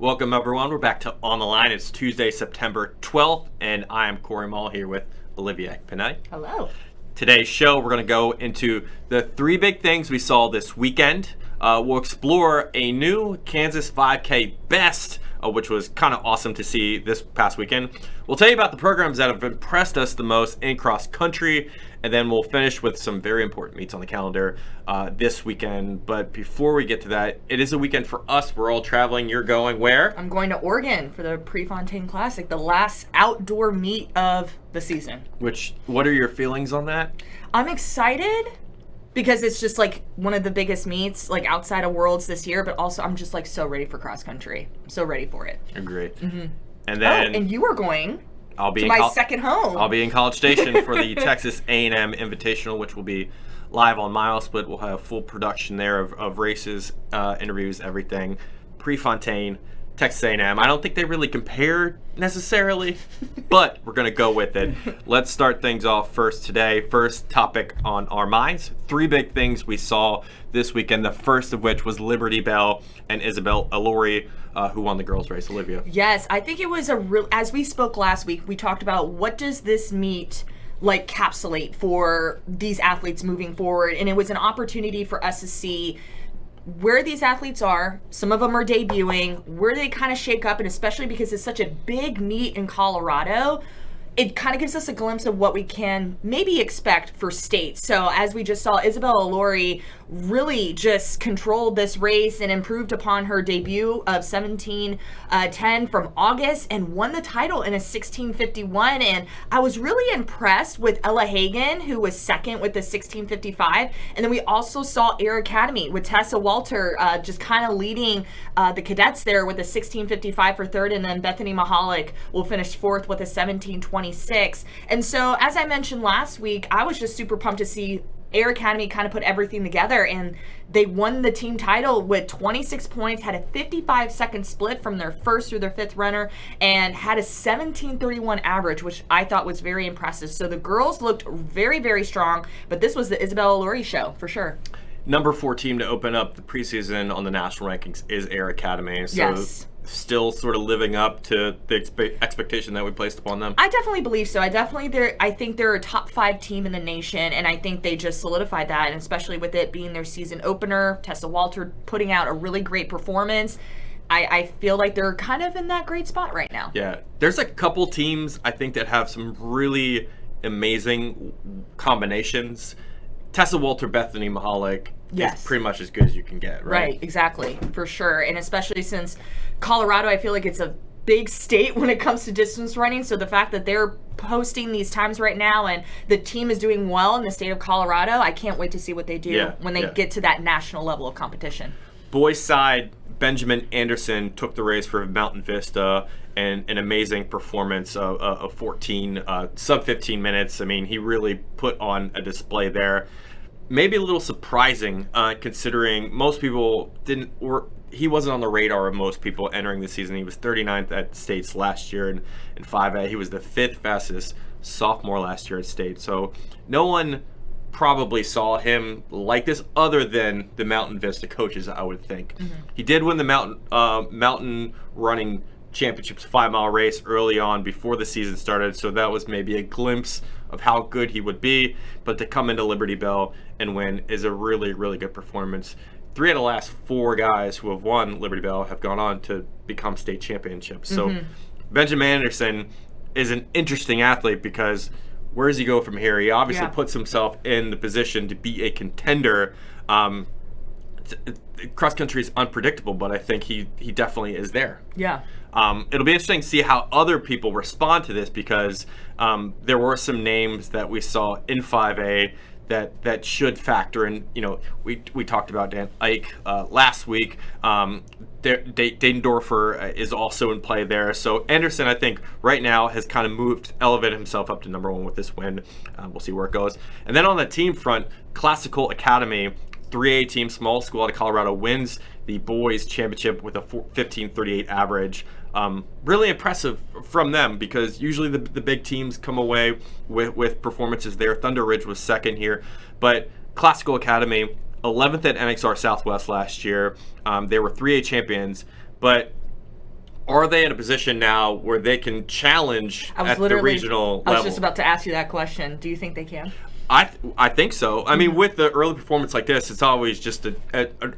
Welcome, everyone. We're back to On the Line. It's Tuesday, September 12th, and I am Cory Mall here with Olivia Panay. Hello. Today's show, we're going to go into the three big things we saw this weekend. We'll explore a new Kansas 5K best, which was kind of awesome to see this past weekend. We'll tell you about the programs that have impressed us the most in cross country, and then we'll finish with some very important meets on the calendar this weekend. But before we get to that, it is a weekend for us. We're all traveling. You're going where? I'm going to Oregon for the Prefontaine Classic, the last outdoor meet of the season. What are your feelings on that? I'm excited because it's just like one of the biggest meets like outside of Worlds this year, but also I'm just like so ready for cross country. I'm so ready for it. Agreed. Mm-hmm. And then and you are going to my second home. I'll be in College Station for the Texas A&M Invitational, which will be live on MileSplit. We'll have full production there of races, interviews, everything. Prefontaine, Texas A&M. I don't think they really compare necessarily, but we're going to go with it. Let's start things off first today. First topic on our minds. Three big things we saw this weekend, the first of which was Liberty Bell and Isabel Alori, who won the girls' race. Olivia. Yes, I think it was as we spoke last week, we talked about what does this meet like capsulate for these athletes moving forward, and it was an opportunity for us to see where these athletes are. Some of them are debuting, where they kind of shake up, and especially because it's such a big meet in Colorado, it kind of gives us a glimpse of what we can maybe expect for states. So as we just saw, Isabel Alori really just controlled this race and improved upon her debut of 17:10 from August and won the title in a 16:51. And I was really impressed with Ella Hagen, who was second with the 16:55. And then we also saw Air Academy with Tessa Walter just kind of leading the cadets there with a 16:55 for third. And then Bethany Mahalik will finish fourth with a 17:26. And so as I mentioned last week, I was just super pumped to see Air Academy kind of put everything together, and they won the team title with 26 points, had a 55-second split from their first through their fifth runner, and had a 17:31 average, which I thought was very impressive. So the girls looked very, very strong, but this was the Isabel Alori show for sure. Number 4 team to open up the preseason on the national rankings is Air Academy. So yes. Still sort of living up to the expectation that we placed upon them. I definitely believe so. I think they're a top 5 team in the nation, and I think they just solidified that, and especially with it being their season opener, Tessa Walter putting out a really great performance. I feel like they're kind of in that great spot right now. Yeah. There's a couple teams I think that have some really amazing combinations. Tessa Walter, Bethany Mahalik, yes, is pretty much as good as you can get, right? Right, exactly, for sure. And especially since Colorado, I feel like it's a big state when it comes to distance running. So the fact that they're posting these times right now and the team is doing well in the state of Colorado, I can't wait to see what they do when they get to that national level of competition. Boys side, Benjamin Anderson took the race for Mountain Vista, and an amazing performance of 14, sub 15 minutes. I mean, he really put on a display there. Maybe a little surprising considering most people he wasn't on the radar of most people entering the season. He was 39th at States last year in 5A. He was the 5th fastest sophomore last year at State. So no one probably saw him like this other than the Mountain Vista coaches, I would think. Mm-hmm. He did win the mountain running championships 5-mile race early on before the season started, so that was maybe a glimpse of how good he would be. But to come into Liberty Bell and win is a really, really good performance. 3 of the last 4 guys who have won Liberty Bell have gone on to become state championships. So Benjamin Anderson is an interesting athlete because where does he go from here? He obviously puts himself in the position to be a contender. Cross country is unpredictable, but I think he definitely is there. Yeah. It'll be interesting to see how other people respond to this because there were some names that we saw in 5A that should factor in. You know, we talked about Dan Ike last week. Dadendorfer is also in play there. So Anderson, I think, right now has kind of elevated himself up to number 1 with this win. We'll see where it goes. And then on the team front, Classical Academy, 3A team, small school out of Colorado, wins the boys championship with a 15:38 average. Really impressive from them because usually the big teams come away with performances there. Thunder Ridge was second here, but Classical Academy, 11th at NXR Southwest last year. They were 3A champions, but are they in a position now where they can challenge at the regional level? I was just about to ask you that question. Do you think they can? I think so. I mean, with the early performance like this, it's always just an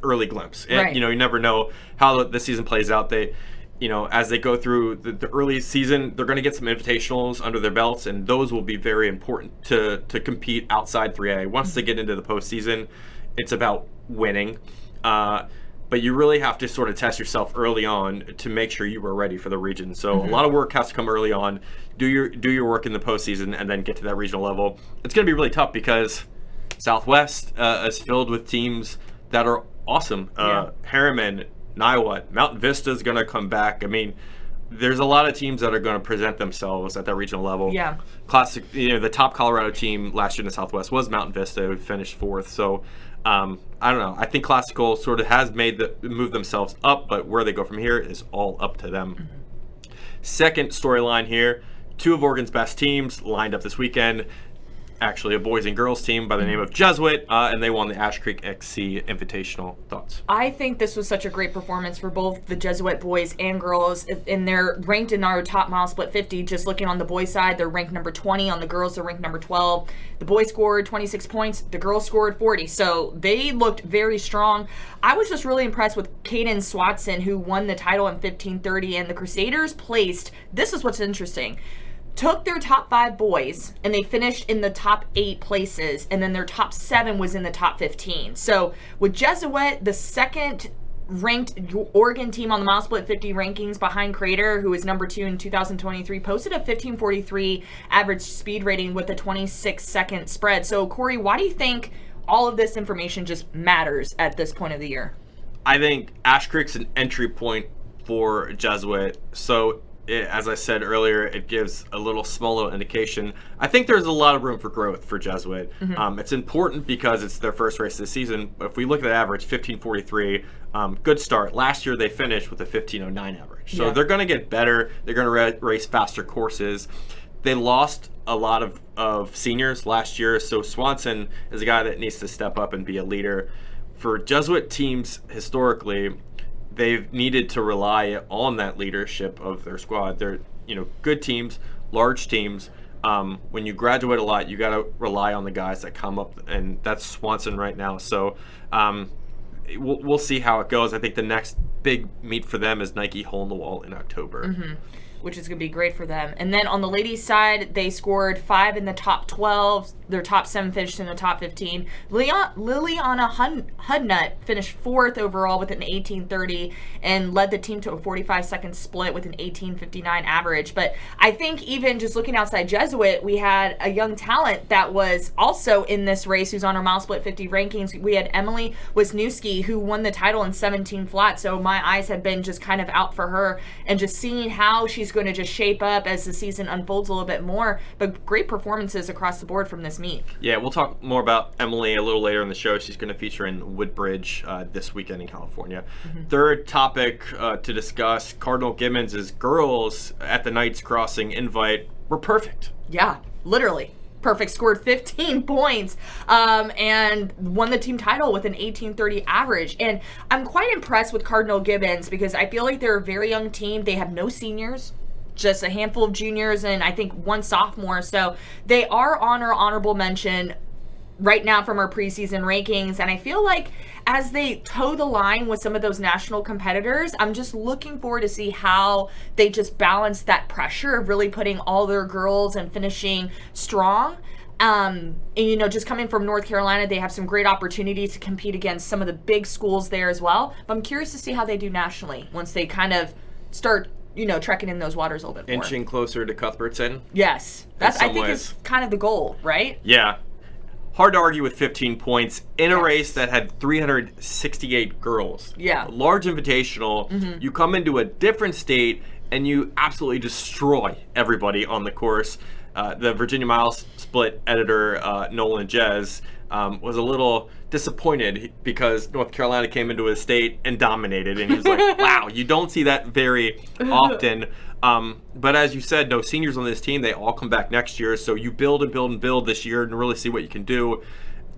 early glimpse. And, Right. you never know how the season plays out. They, as they go through the early season, they're going to get some invitationals under their belts, and those will be very important to compete outside 3A. Once they get into the postseason, it's about winning. But you really have to sort of test yourself early on to make sure you are ready for the region. So a lot of work has to come early on. Do your work in the postseason and then get to that regional level. It's going to be really tough because Southwest is filled with teams that are awesome. Harriman, Niwot, Mountain Vista is going to come back. I mean, there's a lot of teams that are going to present themselves at that regional level. Yeah. Classic, the top Colorado team last year in the Southwest was Mountain Vista, who finished 4th. So I don't know. I think Classical sort of has moved themselves up, but where they go from here is all up to them. Second storyline here, 2 of Oregon's best teams lined up this weekend. Actually, a boys and girls team by the name of Jesuit, and they won the Ash Creek XC Invitational. Thoughts? I think this was such a great performance for both the Jesuit boys and girls, and they're ranked in our top MileSplit 50. Just looking on the boys' side, they're ranked number 20. On the girls, they're ranked number 12. The boys scored 26 points. The girls scored 40. So they looked very strong. I was just really impressed with Caden Swatson, who won the title in 1530, and the Crusaders placed, this is what's interesting, took their top 5 boys and they finished in the top 8 places, and then their top 7 was in the top 15. So with Jesuit, the second ranked Oregon team on the MileSplit 50 rankings behind Crater, who is number 2 in 2023, posted a 1543 average speed rating with a 26-second spread. So Cory, why do you think all of this information just matters at this point of the year? I think Ash Creek's an entry point for Jesuit. So as I said earlier, it gives a small little indication. I think there's a lot of room for growth for Jesuit. It's important because it's their first race this season. If we look at the average, 1543, good start. Last year they finished with a 1509 average. So they're going to get better. They're going to race faster courses. They lost a lot of seniors last year, so Swanson is a guy that needs to step up and be a leader. For Jesuit teams historically, they've needed to rely on that leadership of their squad. They're, good teams, large teams. When you graduate a lot, you got to rely on the guys that come up, and that's Swanson right now. So we'll see how it goes. I think the next big meet for them is Nike Hole in the Wall in October. Which is going to be great for them. And then on the ladies' side, they scored 5 in the top 12. Their top 7 finished in the top 15. Liliana Hudnut finished 4th overall with an 1830 and led the team to a 45-second split with an 1859 average. But I think even just looking outside Jesuit, we had a young talent that was also in this race who's on our MileSplit 50 rankings. We had Emily Wisniewski, who won the title in 17 flat. So my eyes have been just kind of out for her, and just seeing how she's going to just shape up as the season unfolds a little bit more. But great performances across the board from this meet. Yeah, we'll talk more about Emily a little later in the show. She's going to feature in Woodbridge this weekend in California. Third topic to discuss, Cardinal Gibbons' girls at the Knights Crossing invite were perfect. Yeah, literally perfect. Scored 15 points and won the team title with an 1830 average. And I'm quite impressed with Cardinal Gibbons because I feel like they're a very young team. They have no seniors, just a handful of juniors, and I think 1 sophomore. So they are on our honorable mention right now from our preseason rankings. And I feel like as they toe the line with some of those national competitors, I'm just looking forward to see how they just balance that pressure of really putting all their girls and finishing strong. And, just coming from North Carolina, they have some great opportunities to compete against some of the big schools there as well. But I'm curious to see how they do nationally once they kind of start trekking in those waters a little bit more. Inching closer to Cuthbertson. Yes. I think is kind of the goal, right? Yeah. Hard to argue with 15 points in a race that had 368 girls. Yeah. Large invitational. You come into a different state and you absolutely destroy everybody on the course. The Virginia MileSplit editor, Nolan Jez, was a little disappointed because North Carolina came into his state and dominated, and he was like, wow, you don't see that very often. But as you said, no seniors on this team. They all come back next year, so you build and build and build this year and really see what you can do.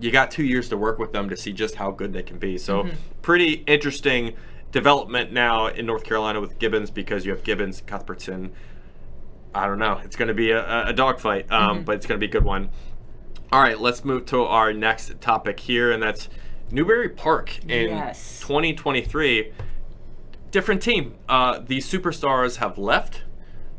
You got 2 years to work with them to see just how good they can be. So pretty interesting development now in North Carolina with Gibbons, because you have Gibbons, Cuthbertson. I don't know. It's going to be a dogfight, but it's going to be a good one. All right, let's move to our next topic here, and that's Newbury Park in 2023. Different team. The superstars have left.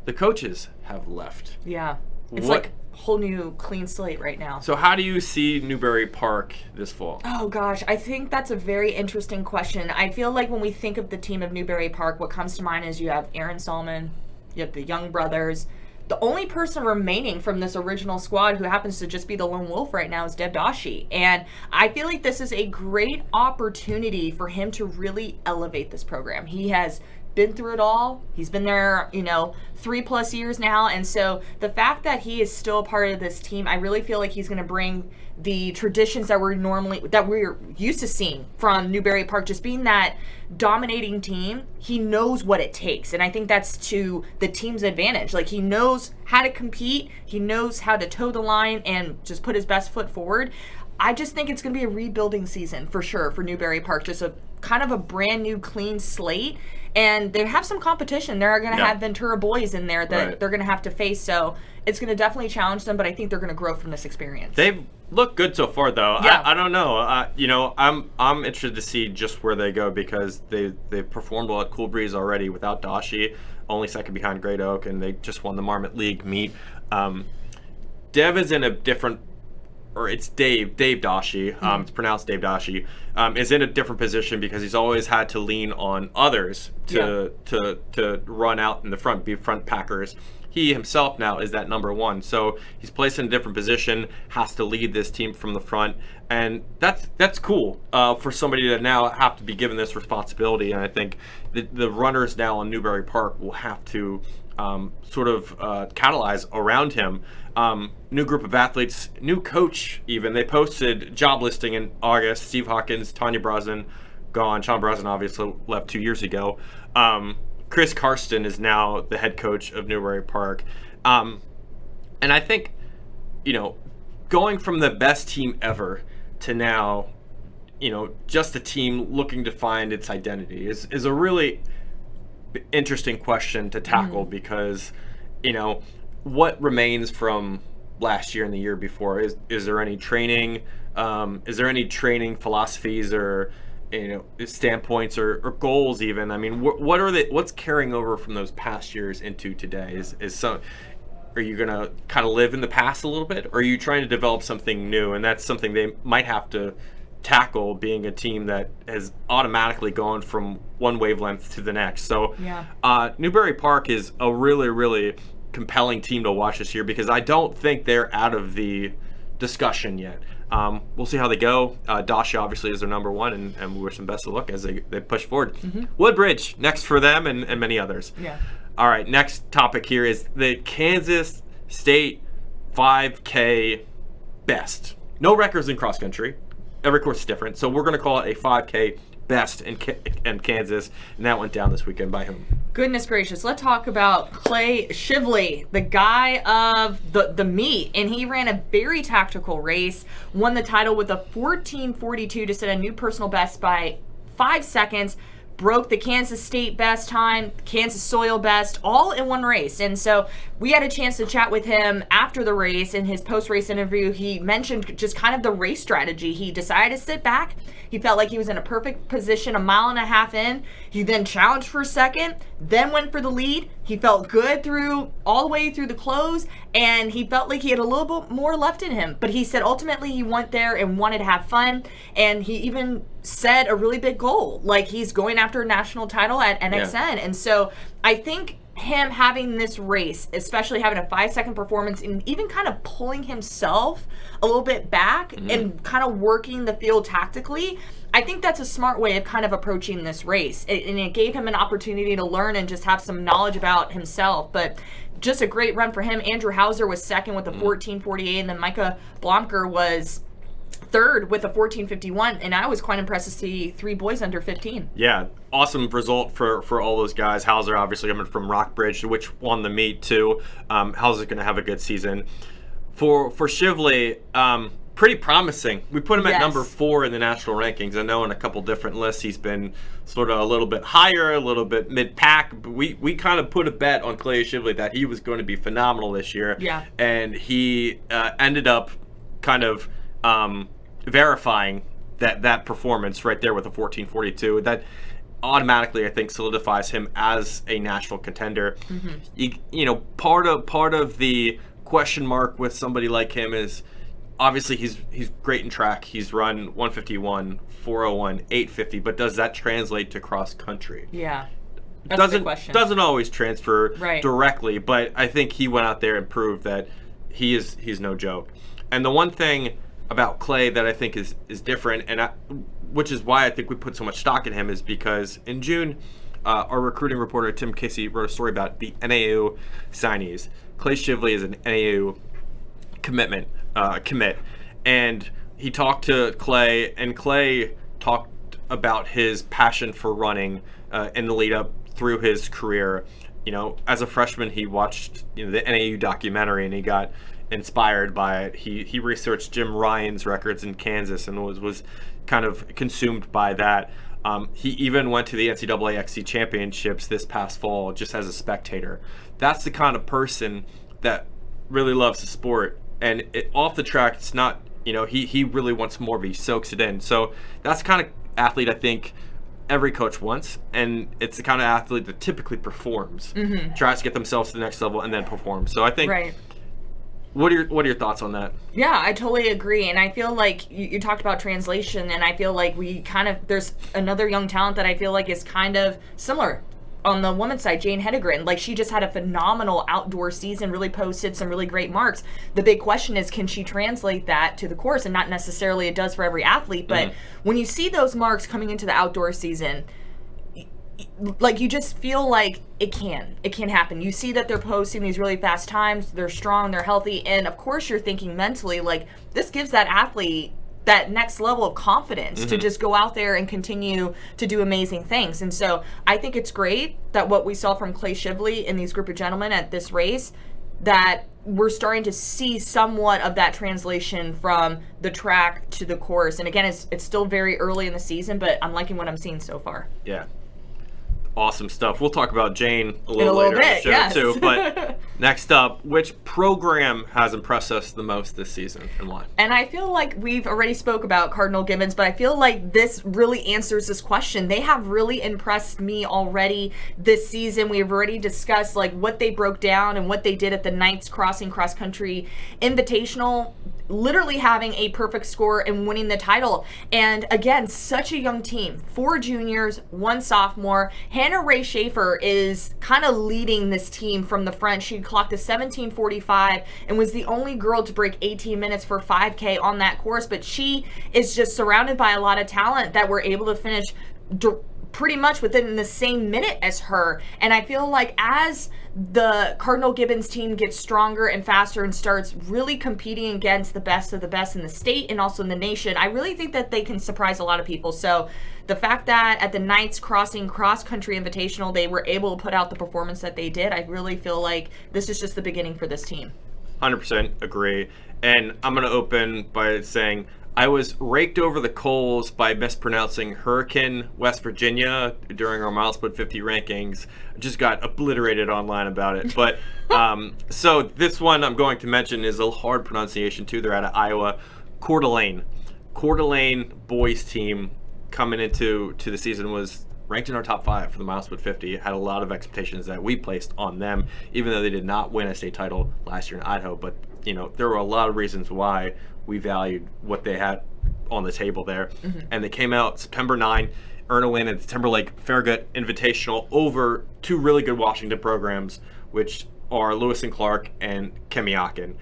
The coaches have left. Yeah. It's like a whole new clean slate right now. So how do you see Newbury Park this fall? Oh, gosh. I think that's a very interesting question. I feel like when we think of the team of Newbury Park, what comes to mind is you have Aaron Solomon, you have the Young brothers. The only person remaining from this original squad who happens to just be the lone wolf right now is Deb Dashi. And I feel like this is a great opportunity for him to really elevate this program. He has been through it all. He's been there, 3+ years now. And so the fact that he is still a part of this team, I really feel like he's going to bring the traditions that we're used to seeing from Newbury Park, just being that dominating team. He knows what it takes. And I think that's to the team's advantage. Like, he knows how to compete. He knows how to toe the line and just put his best foot forward. I just think it's going to be a rebuilding season for sure for Newbury Park. Just a kind of a brand new clean slate. And they have some competition. They're going to have Ventura boys in there that they're going to have to face. So it's going to definitely challenge them, but I think they're going to grow from this experience. They've looked good so far, though. Yeah. I don't know. I'm interested to see just where they go, because they've performed well at Cool Breeze already without Dashi, only second behind Great Oak, and they just won the Marmot League meet. Dev is in a different, or it's Dave Dashi, it's pronounced Dave Dashi, is in a different position because he's always had to lean on others to run out in the front, be front packers. He himself now is that number one, so he's placed in a different position, has to lead this team from the front, and that's cool for somebody to now have to be given this responsibility. And I think the runners now on Newbury Park will have to catalyze around him. New group of athletes, new coach even. They posted job listing in August. Steve Hawkins, Tanya Brosnan, gone. Sean Brosnan obviously left 2 years ago. Chris Karsten is now the head coach of Newbury Park. And I think, going from the best team ever to now, just a team looking to find its identity is a really interesting question to tackle, because, what remains from last year and the year before? Is there any training? Is there any training philosophies or standpoints or goals even? I mean, what's carrying over from those past years into today? Are you gonna kind of live in the past a little bit, or are you trying to develop something new? And that's something they might have to tackle, being a team that has automatically gone from one wavelength to the next. So Newbury Park is a really, really compelling team to watch this year, because I don't think they're out of the discussion yet. We'll see how they go. Dashi obviously is their number one, and we wish them best of luck as they push forward. Woodbridge next for them, and many others. All right, next topic here is the Kansas State 5K best. No records in cross country. Every course is different, so we're going to call it a 5K best in Kansas, and that went down this weekend by whom? Goodness gracious, let's talk about Clay Shively, the guy of the meet, and he ran a very tactical race, won the title with a 14:42 to set a new personal best by 5 seconds, broke the Kansas State best time, Kansas soil best, all in one race. And so we had a chance to chat with him after the race. In his post-race interview, he mentioned just kind of the race strategy. He decided to sit back. He felt like he was in a perfect position 1.5 miles in. He then challenged for a second, then went for the lead. He felt good all the way through the close, and he felt like he had a little bit more left in him. But he said ultimately he went there and wanted to have fun, and he even said a really big goal, like he's going after a national title at NXN. And so I think him having this race, especially having a 5-second performance and even kind of pulling himself a little bit back and kind of working the field tactically, I think that's a smart way of kind of approaching this race. And it gave him an opportunity to learn and just have some knowledge about himself. But just a great run for him. Andrew Hauser was second with a 14:48, and then Micah Blomker was third with a 14:51, and I was quite impressed to see 3 boys under 15. Yeah, awesome result for all those guys. Hauser obviously coming from Rockbridge, which won the meet too. Hauser's going to have a good season. For Shively, pretty promising. We put him at Yes. number 4 in the national rankings. I know in a couple different lists he's been sort of a little bit higher, a little bit mid-pack. But we kind of put a bet on Clay Shively that he was going to be phenomenal this year. Yeah. And he ended up kind of verifying that performance right there with a 14.42. That automatically, I think, solidifies him as a national contender. You know, part of the question mark with somebody like him is obviously he's great in track. He's run 151, 401, 850, but does that translate to cross country? Yeah. That's a good question. Doesn't always transfer Right. directly, but I think he went out there and proved that he's no joke. And the one thing about Clay that I think is different, and which is why I think we put so much stock in him, is because in June, our recruiting reporter Tim Casey wrote a story about the NAU signees. Clay Shively is an NAU commit, and he talked to Clay, and Clay talked about his passion for running in the lead up through his career. You know, as a freshman, he watched the NAU documentary, and he got inspired by it. He researched Jim Ryan's records in Kansas and was kind of consumed by that. He even went to the NCAA XC championships this past fall just as a spectator. That's the kind of person that really loves the sport. And off the track, it's not, he really wants more, but he soaks it in. So that's the kind of athlete I think every coach wants, and it's the kind of athlete that typically performs, tries to get themselves to the next level, and then performs. So I think, right. What are your thoughts on that? Yeah, I totally agree. And I feel like you talked about translation, and I feel like there's another young talent that I feel like is kind of similar on the women's side, Jane Hedegren. Like, she just had a phenomenal outdoor season, really posted some really great marks. The big question is, can she translate that to the course? And not necessarily it does for every athlete, but when you see those marks coming into the outdoor season, like, you just feel like it can happen. You see that they're posting these really fast times, they're strong, they're healthy, and of course you're thinking mentally, like, this gives that athlete that next level of confidence to just go out there and continue to do amazing things. And so I think it's great that what we saw from Clay Shively in these group of gentlemen at this race, that we're starting to see somewhat of that translation from the track to the course. And again, it's still very early in the season, but I'm liking what I'm seeing so far. Yeah. Awesome stuff. We'll talk about Jane a In a little later bit, in the show yes. too. But next up, which program has impressed us the most this season and why? And I feel like we've already spoke about Cardinal Gibbons, but I feel like this really answers this question. They have really impressed me already this season. We've already discussed like what they broke down and what they did at the Knights Crossing Cross Country Invitational, literally having a perfect score and winning the title. And again, such a young team. 4 juniors, 1 sophomore. Hannah Ray Schaefer is kind of leading this team from the front. She clocked a 17:45 and was the only girl to break 18 minutes for 5K on that course. But she is just surrounded by a lot of talent that were able to finish pretty much within the same minute as her. And I feel like as the Cardinal Gibbons team gets stronger and faster and starts really competing against the best of the best in the state and also in the nation, I really think that they can surprise a lot of people. So the fact that at the Knights Crossing Cross Country Invitational, they were able to put out the performance that they did, I really feel like this is just the beginning for this team. 100% agree. And I'm going to open by saying I was raked over the coals by mispronouncing Hurricane, West Virginia during our MileSplit 50 rankings. I just got obliterated online about it. But so this one I'm going to mention is a hard pronunciation too. They're out of Iowa. Coeur d'Alene boys team coming into the season was ranked in our top 5 for the MileSplit 50. Had a lot of expectations that we placed on them, even though they did not win a state title last year in Idaho. But there were a lot of reasons why we valued what they had on the table there. And they came out September 9, earn a win at the Timberlake Farragut Invitational over 2 really good Washington programs, which are Lewis and Clark and Kemiakin.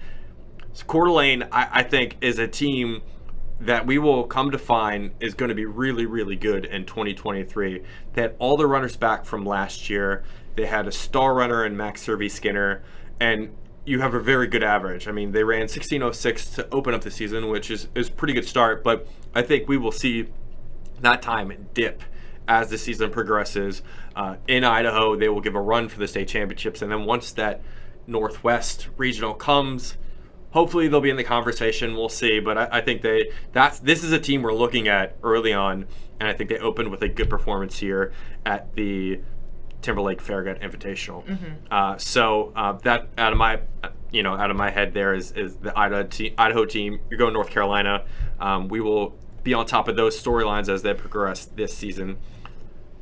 So Coeur d'Alene, I think, is a team that we will come to find is going to be really, really good in 2023. They had all the runners back from last year. They had a star runner in Max Servey-Skinner, and you have a very good average. I mean, they ran 16:06 to open up the season, which is a pretty good start, but I think we will see that time dip as the season progresses. In Idaho, they will give a run for the state championships, and then once that Northwest regional comes, hopefully they'll be in the conversation. We'll see. But I think this is a team we're looking at early on, and I think they opened with a good performance here at the Timberlake Farragut Invitational. That out of my head there is the Idaho team. You're going North Carolina. We will be on top of those storylines as they progress this season.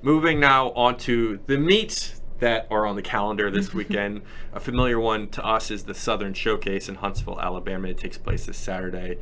Moving now on to the meets that are on the calendar this weekend. A familiar one to us is the Southern Showcase in Huntsville, Alabama. It takes place this Saturday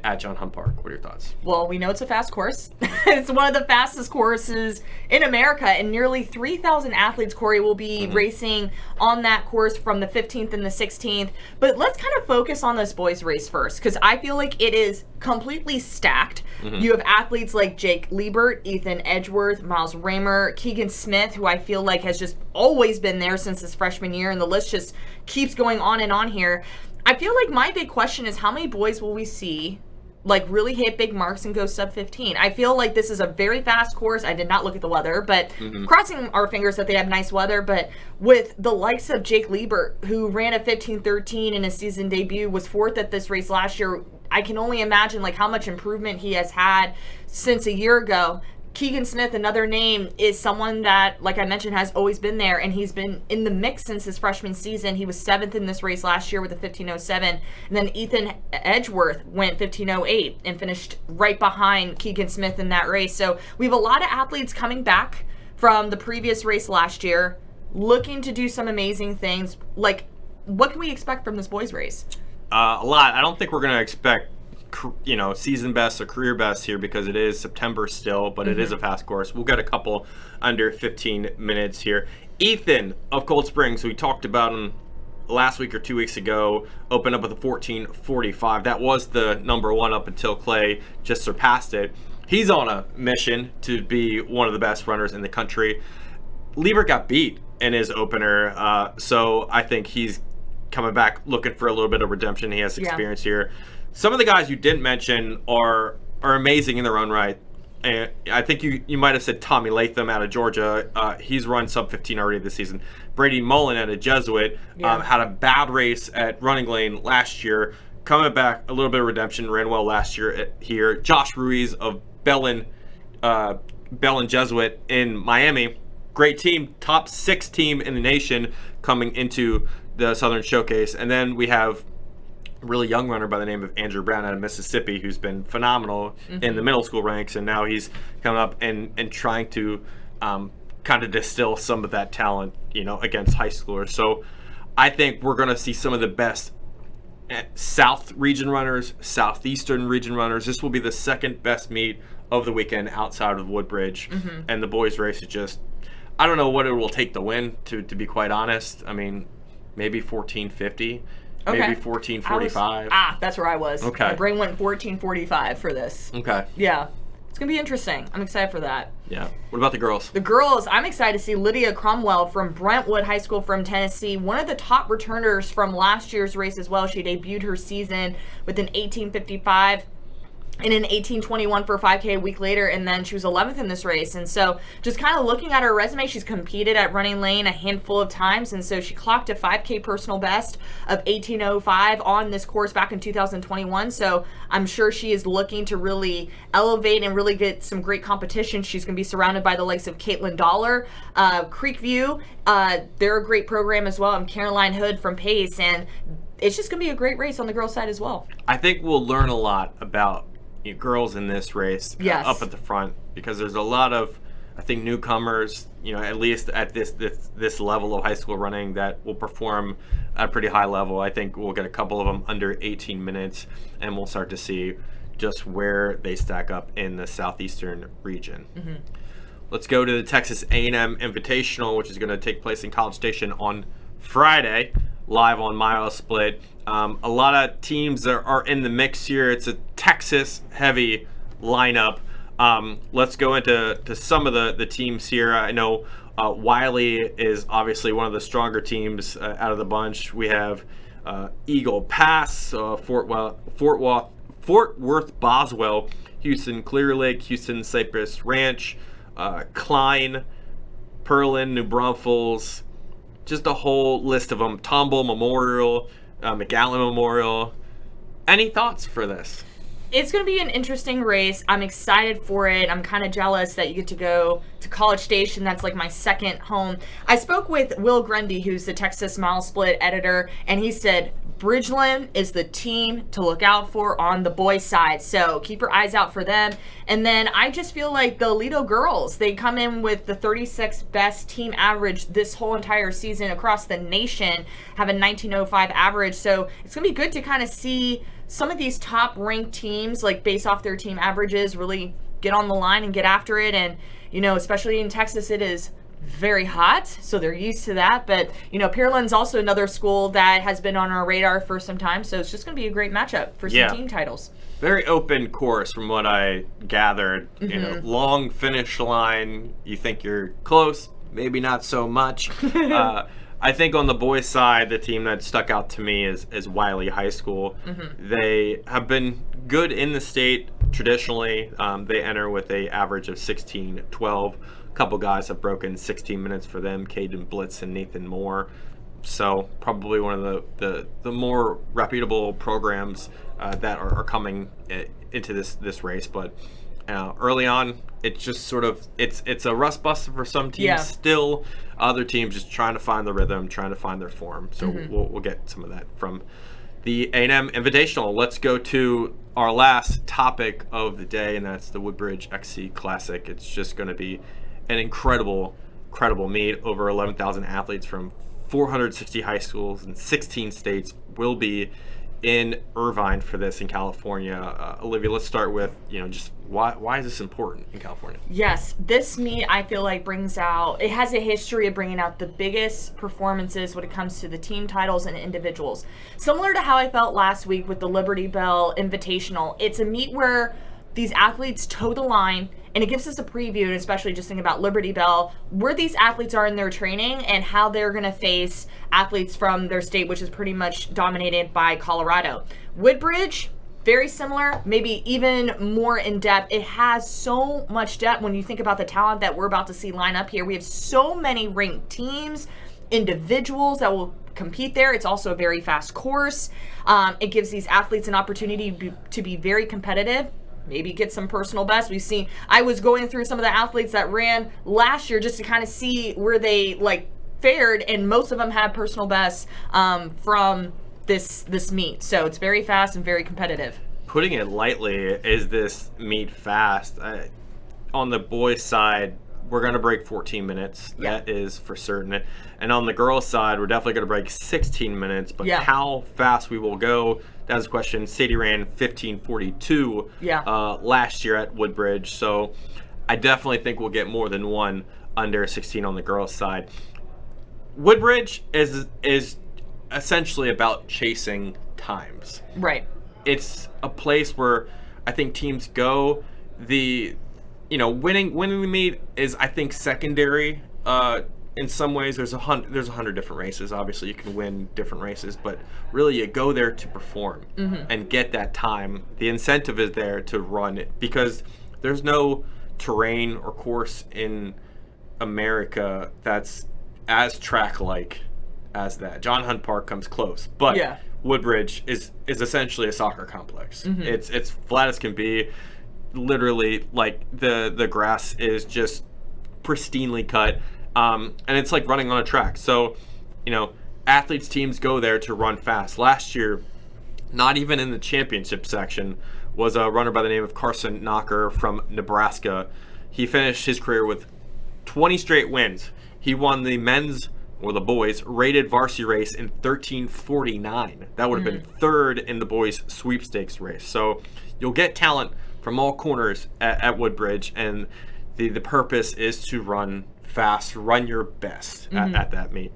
at John Hunt Park. What are your thoughts? Well, we know it's a fast course. It's one of the fastest courses in America, and nearly 3,000 athletes, Cory, will be racing on that course from the 15th and the 16th. But let's kind of focus on this boys race first, because I feel like it is completely stacked. You have athletes like Jake Liebert, Ethan Edgeworth, Miles Raymer, Keegan Smith, who I feel like has just always been there since his freshman year, and the list just keeps going on and on here. I feel like my big question is how many boys will we see like really hit big marks and go sub 15? I feel like this is a very fast course. I did not look at the weather, but crossing our fingers that they have nice weather. But with the likes of Jake Liebert, who ran a 15:13 in his season debut, was fourth at this race last year, I can only imagine like how much improvement he has had since a year ago. Keegan Smith, another name, is someone that, like I mentioned, has always been there, and he's been in the mix since his freshman season. He was 7th in this race last year with a 15:07, and then Ethan Edgeworth went 15:08 and finished right behind Keegan Smith in that race. So we have a lot of athletes coming back from the previous race last year, looking to do some amazing things. Like, what can we expect from this boys race? A lot. I don't think we're going to expect season best or career best here because it is September still, but it is a fast course. We'll get a couple under 15 minutes here. Ethan of Cold Springs, we talked about him last week or 2 weeks ago, opened up with a 14:45. That was the number one up until Clay just surpassed it. He's on a mission to be one of the best runners in the country. Liebert got beat in his opener, so I think he's coming back looking for a little bit of redemption. He has experience here. Some of the guys you didn't mention are amazing in their own right. And I think you might have said Tommy Latham out of Georgia. He's run sub 15 already this season. Brady Mullen out of Jesuit had a bad race at Running Lane last year. Coming back, a little bit of redemption, ran well last year here. Josh Ruiz of Bellin Jesuit in Miami. Great team, top 6 team in the nation coming into the Southern Showcase. And then we have really young runner by the name of Andrew Brown out of Mississippi who's been phenomenal in the middle school ranks, and now he's coming up and trying to kind of distill some of that talent against high schoolers. So I think we're going to see some of the best South region runners, Southeastern region runners. This will be the second best meet of the weekend outside of Woodbridge, and the boys race is just, I don't know what it will take to win, to be quite honest. I mean, maybe 14:50. Okay. Maybe 14:45. That's where I was. Okay. My brain went 14:45 for this. Okay. Yeah. It's going to be interesting. I'm excited for that. Yeah. What about the girls? The girls, I'm excited to see Lydia Cromwell from Brentwood High School from Tennessee, one of the top returners from last year's race as well. She debuted her season with an 18:55. and an 18:21 for a 5K a week later, and then she was 11th in this race. And so just kind of looking at her resume, she's competed at Running Lane a handful of times, and so she clocked a 5K personal best of 18:05 on this course back in 2021. So I'm sure she is looking to really elevate and really get some great competition. She's going to be surrounded by the likes of Caitlin Dollar, Creekview. They're a great program as well, and Caroline Hood from Pace, and it's just going to be a great race on the girls' side as well. I think we'll learn a lot about girls in this race up at the front, because there's a lot of, I think, newcomers, at least at this level of high school running, that will perform at a pretty high level. I think we'll get a couple of them under 18 minutes, and we'll start to see just where they stack up in the southeastern region. Mm-hmm. Let's go to the Texas A&M Invitational, which is going to take place in College Station on Friday, live on MileSplit. A lot of teams are in the mix here. It's a Texas-heavy lineup. Let's go into some of the teams here. I know Wiley is obviously one of the stronger teams out of the bunch. We have Eagle Pass, Fort Worth Boswell, Houston Clear Lake, Houston Cypress Ranch, Klein, Pearland, New Braunfels, just a whole list of them. Tomball Memorial, McAllen Memorial, Any thoughts for this? It's going to be an interesting race. I'm excited for it. I'm kind of jealous that you get to go to College Station. That's like my second home. I spoke with Will Grundy, who's the Texas MileSplit editor, and he said Bridgeland is the team to look out for on the boys' side. So keep your eyes out for them. And then I just feel like the Lido girls, they come in with the 36th best team average this whole entire season across the nation, have a 1905 average. So it's going to be good to kind of see some of these top ranked teams, like based off their team averages, really get on the line and get after it. And, you know, especially in Texas, it is very hot, so they're used to that. But, you know, Pearland's also another school that has been on our radar for some time. So it's just going to be a great matchup for some team titles. Very open course from what I gathered. You know, long finish line. You think you're close, maybe not so much. I think on the boys' side, the team that stuck out to me is Wiley High School. They have been good in the state traditionally. They enter with a average of 16-12. A couple guys have broken 16 minutes for them, Caden Blitz and Nathan Moore. So probably one of the more reputable programs that are coming into this race. But early on, it's just sort of it's a rust buster for some teams still. Other teams just trying to find the rhythm, trying to find their form. So we'll get some of that from the A&M Invitational. Let's go to our last topic of the day, and that's the Woodbridge XC Classic. It's just going to be an incredible meet. Over 11,000 athletes from 460 high schools in 16 states will be in Irvine for this in California. Olivia, let's start with, just why is this important in California? Yes, this meet I feel like it has a history of bringing out the biggest performances when it comes to the team titles and individuals. Similar to how I felt last week with the Liberty Bell Invitational, it's a meet where these athletes toe the line, and it gives us a preview, and especially just thinking about Liberty Bell, where these athletes are in their training and how they're going to face athletes from their state, which is pretty much dominated by Colorado. Woodbridge, very similar, maybe even more in depth. It has so much depth when you think about the talent that we're about to see line up here. We have so many ranked teams, individuals that will compete there. It's also a very fast course. It gives these athletes an opportunity to be very competitive. Maybe get some personal best. I was going through some of the athletes that ran last year just to kind of see where they fared, and most of them had personal bests from this meet. So it's very fast and very competitive. Putting it lightly, is this meet fast? On the boys' side, we're going to break 14 minutes. That is for certain. And on the girls' side, we're definitely going to break 16 minutes. But how fast we will go, that's a question. Sadie ran 15:42 last year at Woodbridge. So I definitely think we'll get more than one under 16 on the girls' side. Woodbridge is essentially about chasing times. Right. It's a place where I think teams go. Winning the meet is, I think, secondary. In some ways, there's 100 different races. Obviously, you can win different races, but really, you go there to perform and get that time. The incentive is there to run it because there's no terrain or course in America that's as track-like as that. John Hunt Park comes close, but Woodbridge is essentially a soccer complex. It's flat as can be. Literally, the grass is just pristinely cut, and it's like running on a track. So, athletes teams go there to run fast. Last year, not even in the championship section, was a runner by the name of Carson Knocker from Nebraska. He finished his career with 20 straight wins. He won the men's, or the boys, rated varsity race in 13:49. That would have been third in the boys' sweepstakes race. So you'll get talent from all corners at Woodbridge, and the purpose is to run fast, run your best at that meet.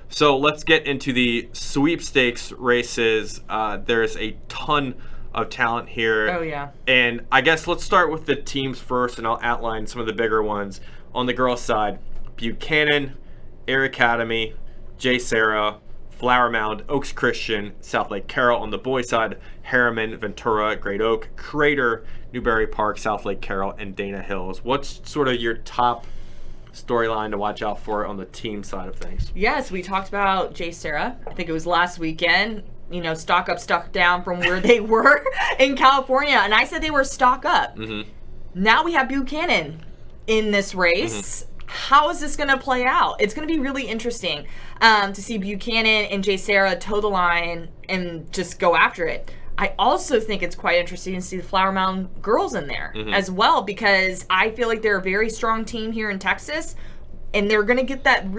So let's get into the sweepstakes races. There's a ton of talent here. Oh, yeah. And I guess let's start with the teams first, and I'll outline some of the bigger ones. On the girls' side, Buchanan, Air Academy, J. Sarah, Flower Mound, Oaks Christian, South Lake Carroll. On the boys' side, Harriman, Ventura, Great Oak, Crater, Newbury Park, South Lake Carroll, and Dana Hills. What's sort of your top storyline to watch out for on the team side of things? Yes, we talked about J. Sarah. I think it was last weekend. stock up, stock down from where they were in California. And I said they were stock up. Mm-hmm. Now we have Buchanan in this race. Mm-hmm. How is this going to play out? It's going to be really interesting to see Buchanan and Jay Sarah toe the line and just go after it. I also think it's quite interesting to see the Flower Mound girls in there as well, because I feel like they're a very strong team here in Texas, and they're going to get that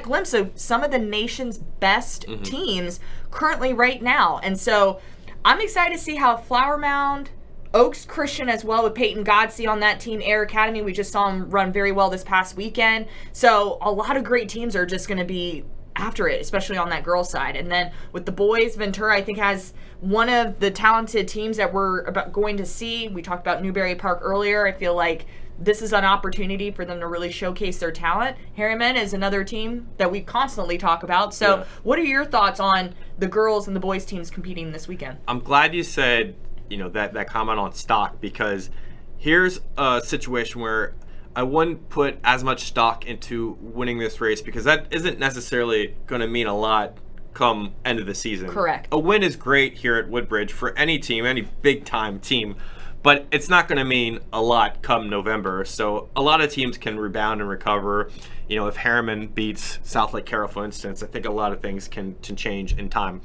glimpse of some of the nation's best teams currently right now. And so I'm excited to see how Flower Mound, Oaks Christian as well, with Peyton Godsey on that team, Air Academy, we just saw him run very well this past weekend. So a lot of great teams are just going to be after it, especially on that girls' side. And then with the boys, Ventura, I think, has one of the talented teams that we're going to see. We talked about Newbury Park earlier. I feel like this is an opportunity for them to really showcase their talent. Harriman is another team that we constantly talk about. So what are your thoughts on the girls and the boys teams competing this weekend? I'm glad you said, that comment on stock, because here's a situation where I wouldn't put as much stock into winning this race, because that isn't necessarily going to mean a lot come end of the season. Correct. A win is great here at Woodbridge for any team, any big-time team, but it's not going to mean a lot come November. So a lot of teams can rebound and recover. If Harriman beats South Lake Carroll, for instance, I think a lot of things can change in time.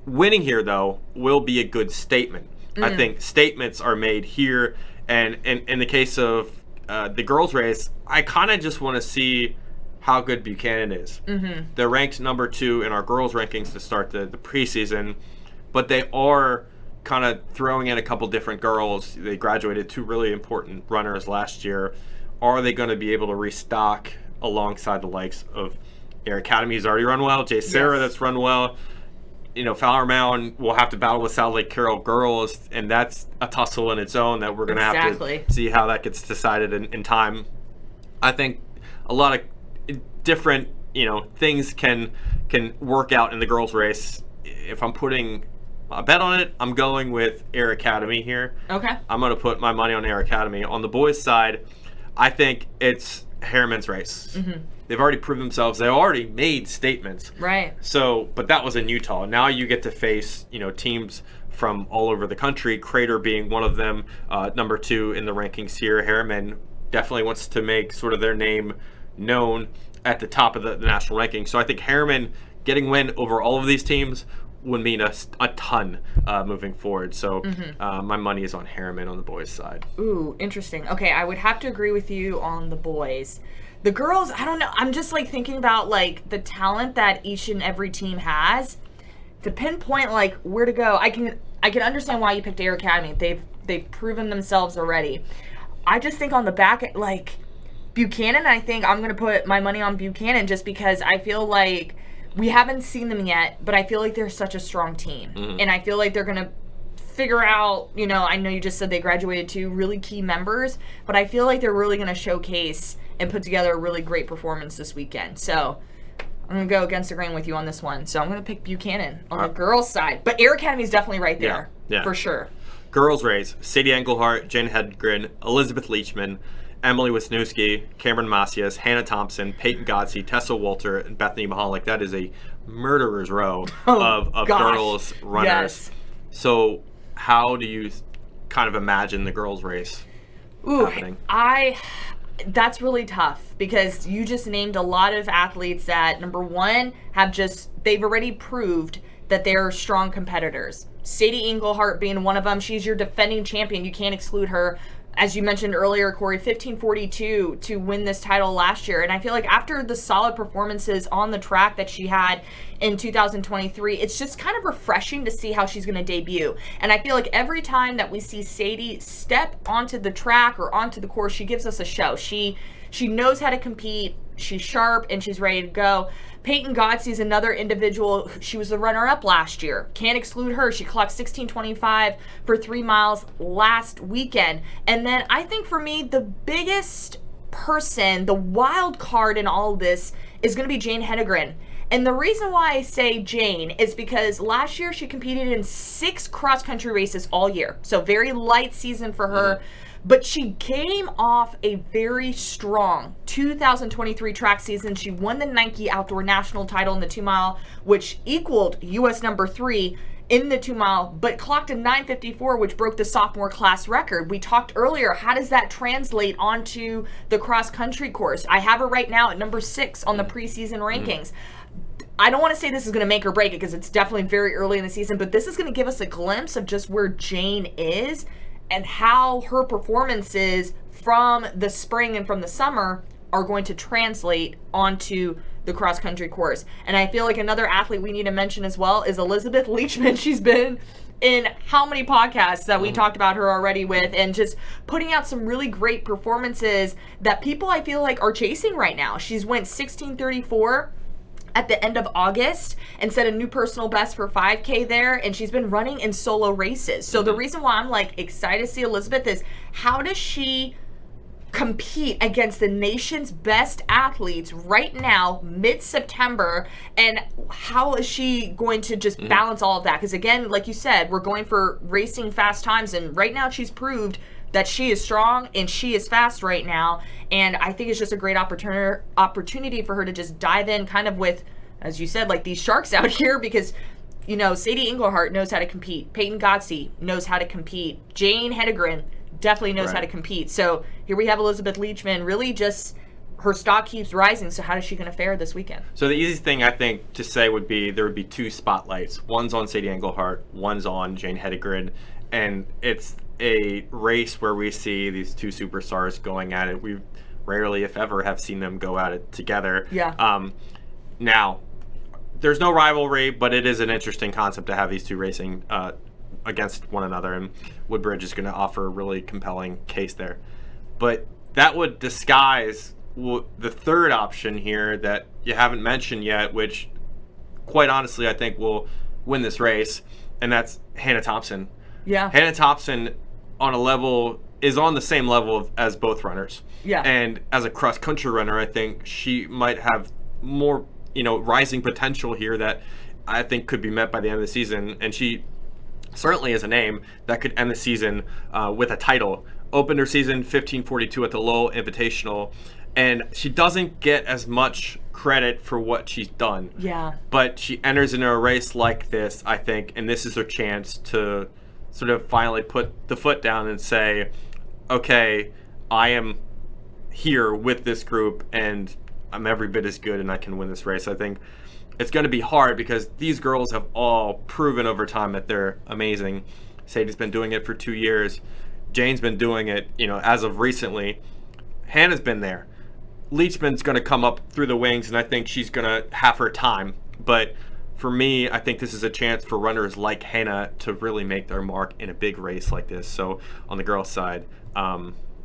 Winning here, though, will be a good statement. I think statements are made here, and in the case of the girls' race, I kind of just want to see how good Buchanan is. They're ranked number 2 in our girls' rankings to start the preseason, but they are kind of throwing in a couple different girls. They graduated 2 really important runners last year. Are they going to be able to restock alongside the likes of Air Academy, who's already run well, Jay Sarah, that's run well? Flower Mound will have to battle with South Lake Carroll girls, and that's a tussle in its own that we're going to have to see how that gets decided in time. I think a lot of different, things can work out in the girls' race. If I'm putting a bet on it, I'm going with Air Academy here. Okay. I'm going to put my money on Air Academy. On the boys' side, I think it's Harriman's race. They've already proved themselves. They already made statements. Right. So, but that was in Utah. Now you get to face, teams from all over the country, Crater being one of them, number 2 in the rankings here. Harriman definitely wants to make sort of their name known at the top of the national ranking. So I think Harriman getting win over all of these teams would mean a ton moving forward. So my money is on Harriman on the boys' side. Ooh, interesting. Okay, I would have to agree with you on the boys. The girls, I don't know. I'm just thinking about the talent that each and every team has to pinpoint where to go. I can understand why you picked Air Academy. They've proven themselves already. I just think on the back, Buchanan, I think I'm going to put my money on Buchanan just because I feel like we haven't seen them yet, but I feel like they're such a strong team. And I feel like they're going to figure out, I know you just said they graduated 2 really key members, but I feel like they're really going to showcase and put together a really great performance this weekend. So I'm going to go against the grain with you on this one. So I'm going to pick Buchanan on the girls' side. But Air Academy is definitely right there, for sure. Girls' race, Sadie Englehart, Jen Hedgren, Elizabeth Leachman, Emily Wisniewski, Cameron Macias, Hannah Thompson, Peyton Godsey, Tessa Walter, and Bethany Mahalik. That is a murderer's row of girls runners. Yes. So how do you kind of imagine the girls' race happening? That's really tough because you just named a lot of athletes that, number 1, they've already proved that they're strong competitors. Sadie Englehart being one of them. She's your defending champion. You can't exclude her. As you mentioned earlier, Cory, 15:42 to win this title last year. And I feel like after the solid performances on the track that she had in 2023, it's just kind of refreshing to see how she's going to debut. And I feel like every time that we see Sadie step onto the track or onto the course, she gives us a show. She knows how to compete. She's sharp and she's ready to go. Peyton Godsey is another individual. She was the runner-up last year. Can't exclude her. She clocked 16:25 for 3 miles last weekend. And then I think for me, the biggest person, the wild card in all of this is going to be Jane Hedegren. And the reason why I say Jane is because last year she competed in 6 cross-country races all year. So very light season for her. But she came off a very strong 2023 track season. She won the Nike Outdoor National title in the 2 mile, which equaled U.S. number 3 in the 2 mile, but clocked a 9:54, which broke the sophomore class record. We talked earlier, how does that translate onto the cross country course? I have her right now at number 6 on the preseason rankings. I don't want to say this is going to make or break it because it's definitely very early in the season, but this is going to give us a glimpse of just where Jane is and how her performances from the spring and from the summer are going to translate onto the cross country course. And I feel like another athlete we need to mention as well is Elizabeth Leachman. She's been in how many podcasts that we talked about her already with, and just putting out some really great performances that people I feel like are chasing right now. She's went 16:34 at the end of August and set a new personal best for 5K there, and she's been running in solo races. So the reason why I'm like excited to see Elizabeth is, how does she compete against the nation's best athletes right now, mid-September, and how is she going to just balance all of that? Because again, like you said, we're going for racing fast times, and right now she's proved that she is strong and she is fast right now, and I think it's just a great opportunity for her to just dive in kind of with, as you said, like these sharks out here, because you know, Sadie Englehart knows how to compete, Peyton Godsey knows how to compete, Jane Hedegren definitely knows how to compete. So here we have Elizabeth Leachman, really just her stock keeps rising. So how is she going to fare this weekend? So the easiest thing I think to say would be there would be 2 spotlights. One's on Sadie Englehart, one's on Jane Hedegren, and it's a race where we see these 2 superstars going at it. We rarely, if ever, have seen them go at it together. Yeah. Now, there's no rivalry, but it is an interesting concept to have these 2 racing against one another, and Woodbridge is going to offer a really compelling case there. But that would disguise the third option here that you haven't mentioned yet, which quite honestly I think will win this race, and that's Hannah Thompson. Yeah. Hannah Thompson is on the same level as both runners. Yeah. And as a cross country runner, I think she might have more, rising potential here that I think could be met by the end of the season, and she certainly is a name that could end the season with a title. Opened her season 15:42 at the Lowell Invitational, and she doesn't get as much credit for what she's done. Yeah. But she enters into a race like this, I think, and this is her chance to sort of finally put the foot down and say, okay, I am here with this group, and I'm every bit as good, and I can win this race. I think it's going to be hard because these girls have all proven over time that they're amazing. Sadie's been doing it for 2 years. Jane's been doing it, as of recently. Hannah's been there. Leachman's going to come up through the wings, and I think she's going to have her time. But for me, I think this is a chance for runners like Hannah to really make their mark in a big race like this. So on the girls' side,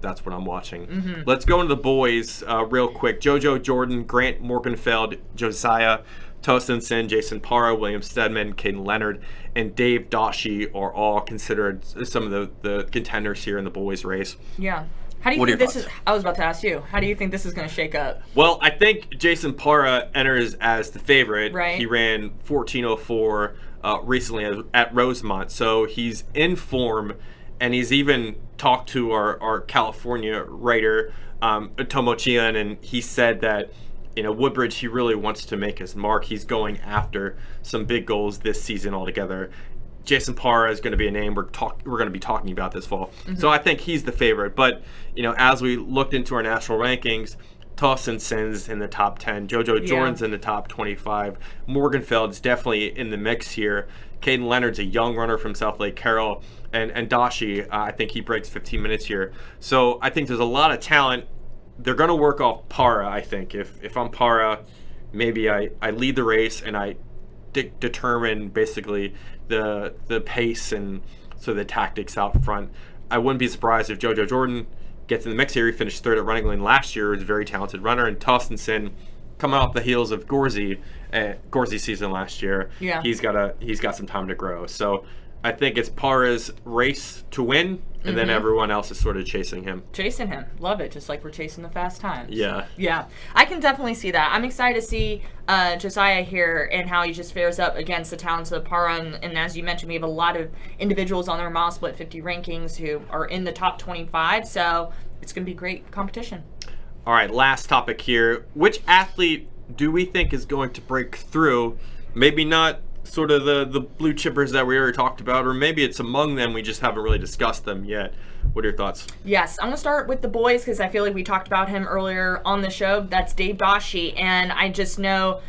that's what I'm watching. Let's go into the boys real quick. JoJo Jordan, Grant Morgenfeld, Josiah Tostenson, Jason Parra, William Stedman, Caden Leonard, and Dave Dashi are all considered some of the contenders here in the boys race. Yeah. How do you think this is? I was about to ask you. How do you think this is going to shake up? Well, I think Jason Parra enters as the favorite. Right. He ran 14:04 recently at Rosemont, so he's in form, and he's even talked to our California writer Tomo Chian, and he said that Woodbridge, he really wants to make his mark. He's going after some big goals this season altogether. Jason Parra is going to be a name we're going to be talking about this fall. So I think he's the favorite. But, as we looked into our national rankings, Tostenson's in the top 10. JoJo Jordan's in the top 25. Morgenfeld's definitely in the mix here. Caden Leonard's a young runner from South Lake Carroll. And Dashi, I think he breaks 15 minutes here. So I think there's a lot of talent. They're going to work off Parra, I think. If I'm Parra, maybe I lead the race and I determine basically the pace and so the tactics out front. I wouldn't be surprised if JoJo Jordan gets in the mix here. He finished 3rd at Running Lane last year. He's a very talented runner. And Tostenson, coming off the heels of Gorsey's season last year, he's got some time to grow. So I think it's Para's race to win, and then everyone else is sort of chasing him. Chasing him. Love it. Just like we're chasing the fast times. Yeah. Yeah. I can definitely see that. I'm excited to see Josiah here and how he just fares up against the talents of Para. And as you mentioned, we have a lot of individuals on their MileSplit 50 rankings who are in the top 25. So it's going to be great competition. All right, last topic here. Which athlete do we think is going to break through? Maybe not sort of the blue chippers that we already talked about, or maybe it's among them, we just haven't really discussed them yet. What are your thoughts? Yes, I'm going to start with the boys because I feel like we talked about him earlier on the show. That's Dave Dashi, and I just know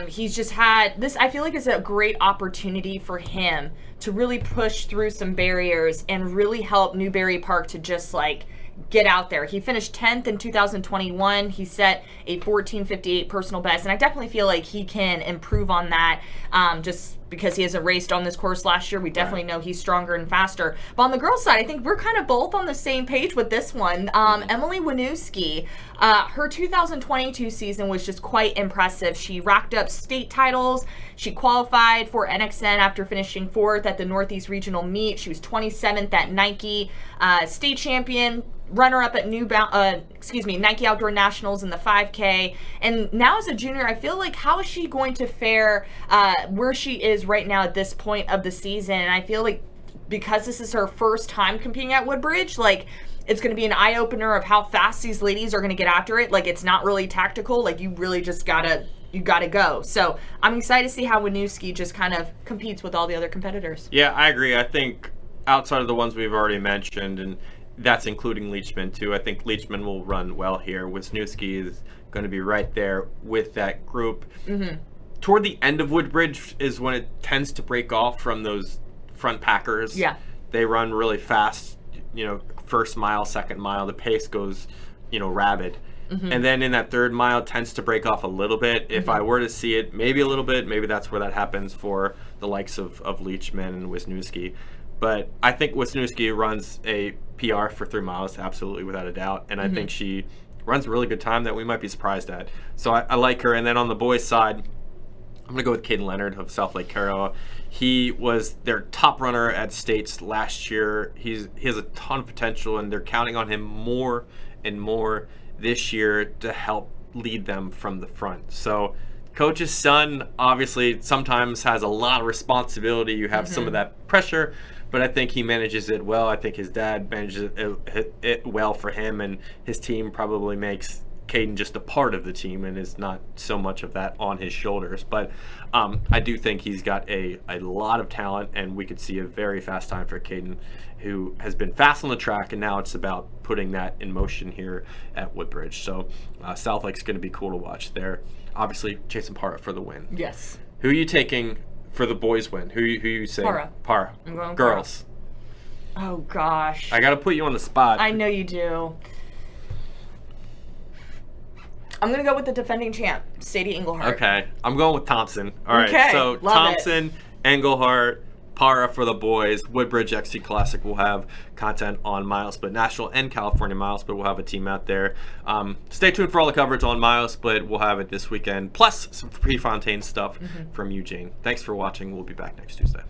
he's just had this. I feel like it's a great opportunity for him to really push through some barriers and really help Newbury Park to just like get out there. He finished 10th in 2021. He set a 14:58 personal best, and I definitely feel like he can improve on that just because he hasn't raced on this course last year. We definitely know he's stronger and faster. But on the girls' side, I think we're kind of both on the same page with this one. Emily Winooski, her 2022 season was just quite impressive. She racked up state titles. She qualified for NXN after finishing 4th at the Northeast Regional Meet. She was 27th at Nike, state champion, runner-up at Nike Outdoor Nationals in the 5K. And now as a junior, I feel like how is she going to fare where she is right now at this point of the season? And I feel like because this is her first time competing at Woodbridge, like it's going to be an eye-opener of how fast these ladies are going to get after it. Like it's not really tactical. Like you really just gotta go. So I'm excited to see how Winooski just kind of competes with all the other competitors. Yeah, I agree. I think outside of the ones we've already mentioned, and that's including Leachman too, I think Leachman will run well here. Wisniewski is going to be right there with that group. Toward the end of Woodbridge is when it tends to break off from those front packers. Yeah. They run really fast, first mile, second mile, the pace goes, rabid. And then in that third mile tends to break off a little bit. If I were to see it, maybe a little bit, maybe that's where that happens for the likes of Leachman and Wisniewski. But I think Wisniewski runs a PR for 3 miles, absolutely, without a doubt. And I think she runs a really good time that we might be surprised at. So I like her. And then on the boys' side, I'm going to go with Caden Leonard of South Lake Carroll. He was their top runner at States last year. He has a ton of potential, and they're counting on him more and more this year to help lead them from the front. So coach's son obviously sometimes has a lot of responsibility. You have some of that pressure, but I think he manages it well. I think his dad manages it well for him, and his team probably makes Caden just a part of the team and is not so much of that on his shoulders. But I do think he's got a lot of talent, and we could see a very fast time for Caden, who has been fast on the track, and now it's about putting that in motion here at Woodbridge. So South Lake's going to be cool to watch there. Obviously, Jason Para for the win. Yes. Who are you taking for the boys' win? Who you saying? Para. I'm going girls. Para. Oh gosh. I got to put you on the spot. I know you do. I'm going to go with the defending champ, Sadie Englehart. Okay. I'm going with Thompson. All right. Okay. So Love Thompson, Englehart, Para for the boys. Woodbridge XC Classic will have content on MileSplit National and California MileSplit. We'll have a team out there. Stay tuned for all the coverage on MileSplit. We'll have it this weekend, plus some Prefontaine stuff from Eugene. Thanks for watching. We'll be back next Tuesday.